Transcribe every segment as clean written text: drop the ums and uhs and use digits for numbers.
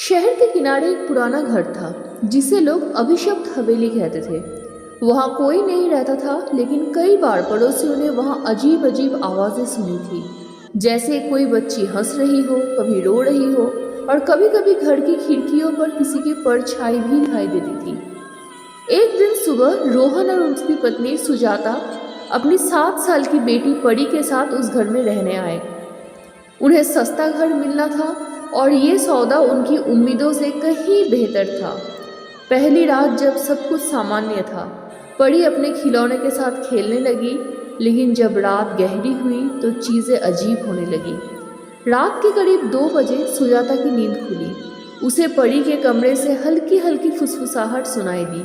शहर के किनारे एक पुराना घर था जिसे लोग अभिशप्त हवेली कहते थे। वहाँ कोई नहीं रहता था, लेकिन कई बार पड़ोसियों ने वहाँ अजीब अजीब आवाज़ें सुनी थी, जैसे कोई बच्ची हंस रही हो, कभी रो रही हो, और कभी कभी घर की खिड़कियों पर किसी की परछाई भी दिखाई देती थी। एक दिन सुबह रोहन और उसकी पत्नी सुजाता अपनी 7 साल की बेटी परी के साथ उस घर में रहने आए। उन्हें सस्ता घर मिलना था और ये सौदा उनकी उम्मीदों से कहीं बेहतर था। पहली रात जब सब कुछ सामान्य था, परी अपने खिलौने के साथ खेलने लगी, लेकिन जब रात गहरी हुई तो चीज़ें अजीब होने लगी। रात के करीब 2 बजे सुजाता की नींद खुली। उसे परी के कमरे से हल्की हल्की फुसफुसाहट सुनाई दी।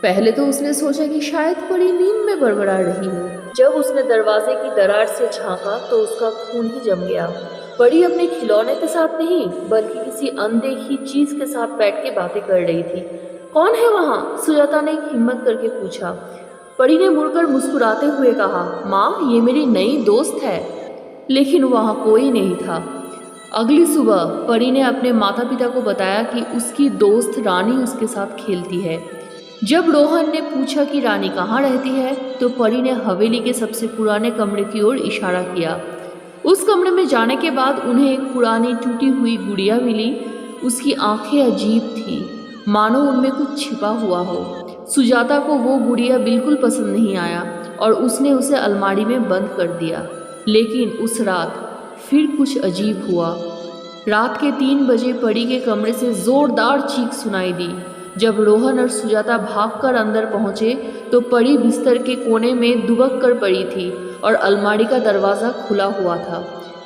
पहले तो उसने सोचा कि शायद परी नींद में बड़बड़ा रही हो। जब उसने दरवाजे की दरार से झांका तो उसका खून ही जम गया। परी अपने खिलौने के साथ नहीं, बल्कि किसी अनदेखी चीज के साथ बैठ के बातें कर रही थी। कौन है वहाँ? सुजाता ने हिम्मत करके पूछा। परी ने मुड़कर मुस्कुराते हुए कहा, माँ, ये मेरी नई दोस्त है। लेकिन वहाँ कोई नहीं था। अगली सुबह परी ने अपने माता पिता को बताया कि उसकी दोस्त रानी उसके साथ खेलती है। जब रोहन ने पूछा कि रानी कहाँ रहती है, तो परी ने हवेली के सबसे पुराने कमरे की ओर इशारा किया। उस कमरे में जाने के बाद उन्हें एक पुरानी टूटी हुई गुड़िया मिली। उसकी आंखें अजीब थी, मानो उनमें कुछ छिपा हुआ हो। सुजाता को वो गुड़िया बिल्कुल पसंद नहीं आया और उसने उसे अलमारी में बंद कर दिया। लेकिन उस रात फिर कुछ अजीब हुआ। रात के 3 बजे परी के कमरे से जोरदार चीख सुनाई दी। जब रोहन और सुजाता भागकर अंदर पहुंचे तो परी बिस्तर के कोने में दुबक कर पड़ी थी और अलमारी का दरवाज़ा खुला हुआ था।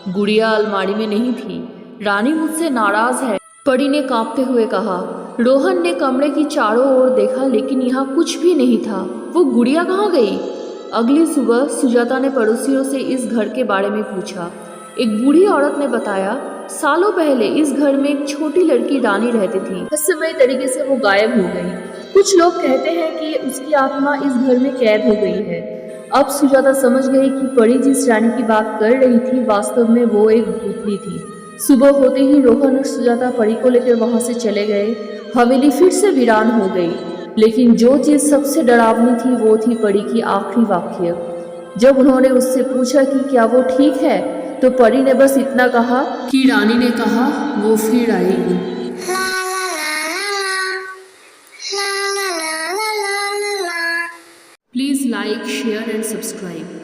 गुड़िया अलमारी में नहीं थी। रानी मुझसे नाराज़ है, परी ने कांपते हुए कहा। रोहन ने कमरे की चारों ओर देखा, लेकिन यहाँ कुछ भी नहीं था। वो गुड़िया कहाँ गई? अगली सुबह सुजाता ने पड़ोसियों से इस घर के बारे में पूछा। एक बूढ़ी औरत ने बताया, सालों पहले इस घर में एक छोटी लड़की रानी रहती थी। रहस्यमय तरीके से वो गायब हो गई। कुछ लोग कहते हैं कि उसकी आत्मा इस घर में कैद हो गई है। अब सुजाता समझ गई कि परी जिस रानी की बात कर रही थी, वास्तव में वो एक भूतनी थी। सुबह होते ही रोहन और सुजाता परी को लेकर वहां से चले गए। हवेली फिर से वीरान हो गई, लेकिन जो चीज सबसे डरावनी थी वो थी परी की आखिरी वाक्य। जब उन्होंने उससे पूछा कि क्या वो ठीक है, तो परी ने बस इतना कहा कि रानी ने कहा वो फिर आएगी। Please like, share and subscribe.